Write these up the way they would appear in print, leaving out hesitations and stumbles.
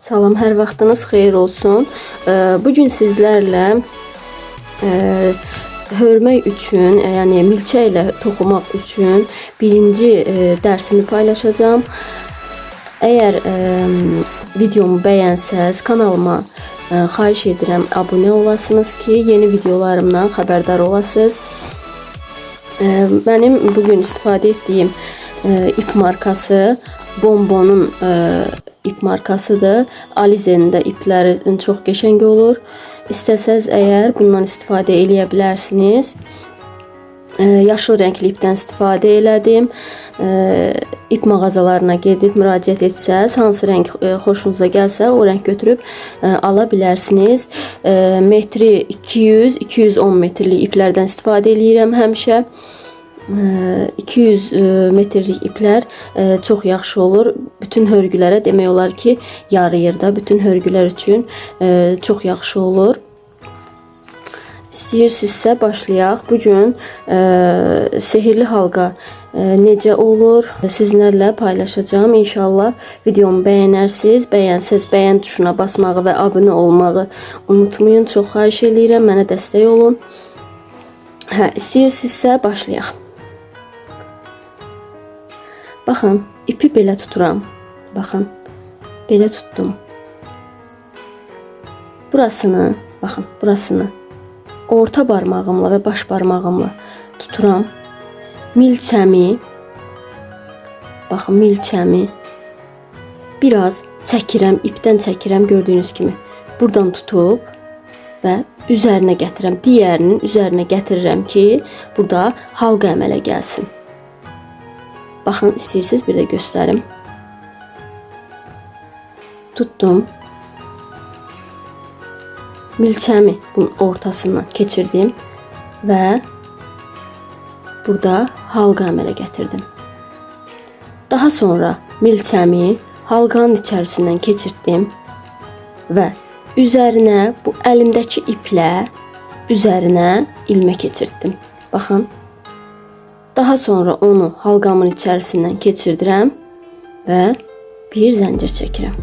Salam, hər vaxtınız xeyir olsun. Bugün sizlərlə hörmək üçün, yəni milçə ilə toxumaq üçün birinci dərsimi paylaşacağım. Əgər videomu bəyənsəz, kanalıma xahiş edirəm abunə olasınız ki, yeni videolarımdan xəbərdar olasınız. Mənim bugün istifadə etdiyim ip markası Bombon'un ip markasıdır. Alize'nin də ipləri çox qəşəng olur. İstəsəz əgər bundan istifadə eləyə bilərsiniz. Yaşıl rəngli ipdən istifadə elədim. İp mağazalarına gedib müraciət etsəz, hansı rəng xoşunuza gəlsə o rəng götürüb ala bilərsiniz. Metri 200-210 metrlik iplərdən istifadə eləyirəm həmişə. 200 metrlik iplər çox yaxşı olur. Bütün hörgülərə demək olar ki, yarayır da. Bütün hörgülər üçün çox yaxşı olur. İstəyirsinizsə başlayaq. Bugün sehirli halqa necə olur sizlərlə paylaşacağım. İnşallah videomu bəyənərsiniz. Bəyənsəz bəyən tuşuna basmağı və abunə olmağı unutmayın. Çox xahiş edirəm. Mənə dəstək olun. İstəyirsinizsə başlayaq. Baxın, ipi belə tuturam. Baxın, belə tutdum. Burasını, baxın, burasını orta barmağımla və baş barmağımla tuturam. Milçəmi, baxın, milçəmi biraz çəkirəm, ipdən çəkirəm gördüyünüz kimi. Buradan tutub və üzərinə gətirəm. Digərinin üzərinə gətirirəm ki, burada halqa əmələ gəlsin. Baxın, istəyirsiniz bir də göstərim. Tutdum. Milçəmi bunun ortasından keçirdim və burada halqa əmələ gətirdim. Daha sonra milçəmi halqanın içərisindən keçirtdim və üzərinə bu əlimdəki iplə üzərinə ilmə keçirtdim. Baxın. Daha sonra onu halqamın içərisindən keçirdirəm və bir zəncir çəkirəm.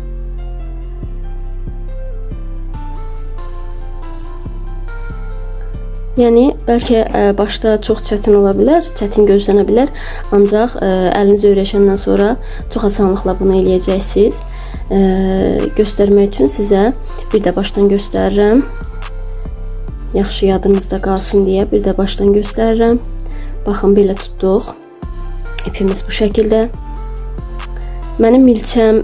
Yəni, bəlkə başda çox çətin ola bilər, çətin gözlənə bilər. Ancaq əliniz öyrəşəndən sonra çox asanlıqla bunu eləyəcəksiniz. Göstərmək üçün sizə bir də başdan göstərirəm. Yaxşı yadınızda qalsın deyə bir də başdan göstərirəm. Baxın, belə tutduq. İpimiz bu şəkildə. Mənim milçəm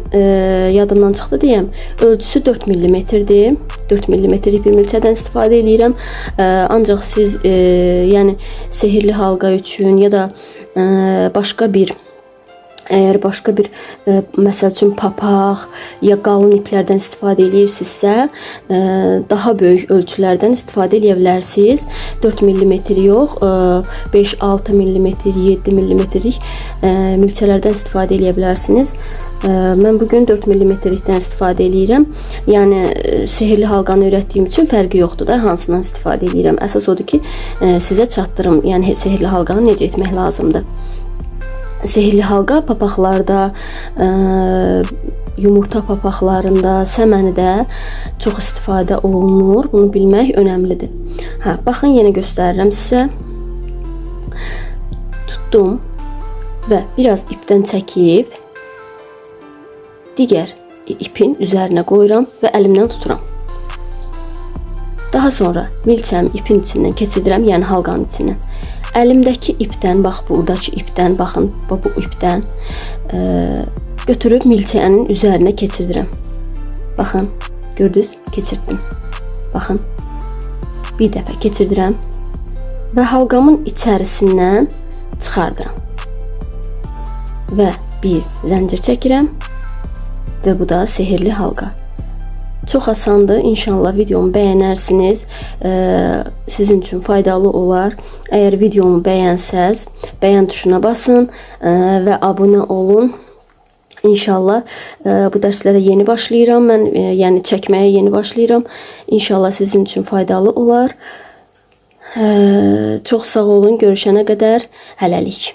yadımdan çıxdı deyəm. Ölçüsü 4 mm-dir. 4 mm-lik bir milçədən istifadə edirəm. Ancaq siz yəni sehirli halqa üçün ya da başqa bir məsəl üçün papaq ya qalın iplərdən istifadə edirsinizsə, daha böyük ölçülərdən istifadə edə bilərsiniz. 4 mm yox, 5-6 mm, 7 mm-lik milçələrdən istifadə edə bilərsiniz. Mən bugün 4 mm-likdən istifadə edirəm. Yəni sehirli halqanı öyrətdiyim üçün fərqi yoxdur da, hansından istifadə edirəm. Əsas odur ki, sizə çatdırım. Yəni sehirli halqanı necə etmək lazımdır. Sehirli halqa papaqlarda, yumurta papaqlarında, səmənidə çox istifadə olunur. Bunu bilmək önəmlidir. Baxın, yenə göstərirəm sizə. Tutdum və biraz ipdən çəkib digər ipin üzərinə qoyuram və əlimdən tuturam. Daha sonra milçəmi ipin içindən keçirdirəm, yəni halqanın içindən. Əlimdəki ipdən, bax buradakı ipdən, baxın bu ipdən götürüb milçənin üzərinə keçirdirəm. Baxın, gördünüz, keçirtdim. Baxın, bir dəfə keçirdirəm və halqamın içərisindən çıxardıram. Və bir zəncir çəkirəm və bu da sehirli halqa. Çox asandır. İnşallah videomu bəyənərsiniz. Sizin üçün faydalı olar. Əgər videomu bəyənsəz, bəyən tuşuna basın və abunə olun. İnşallah bu dərslərə yeni başlayıram. Mən yəni çəkməyə yeni başlayıram. İnşallah sizin üçün faydalı olar. Çox sağ olun. Görüşənə qədər hələlik.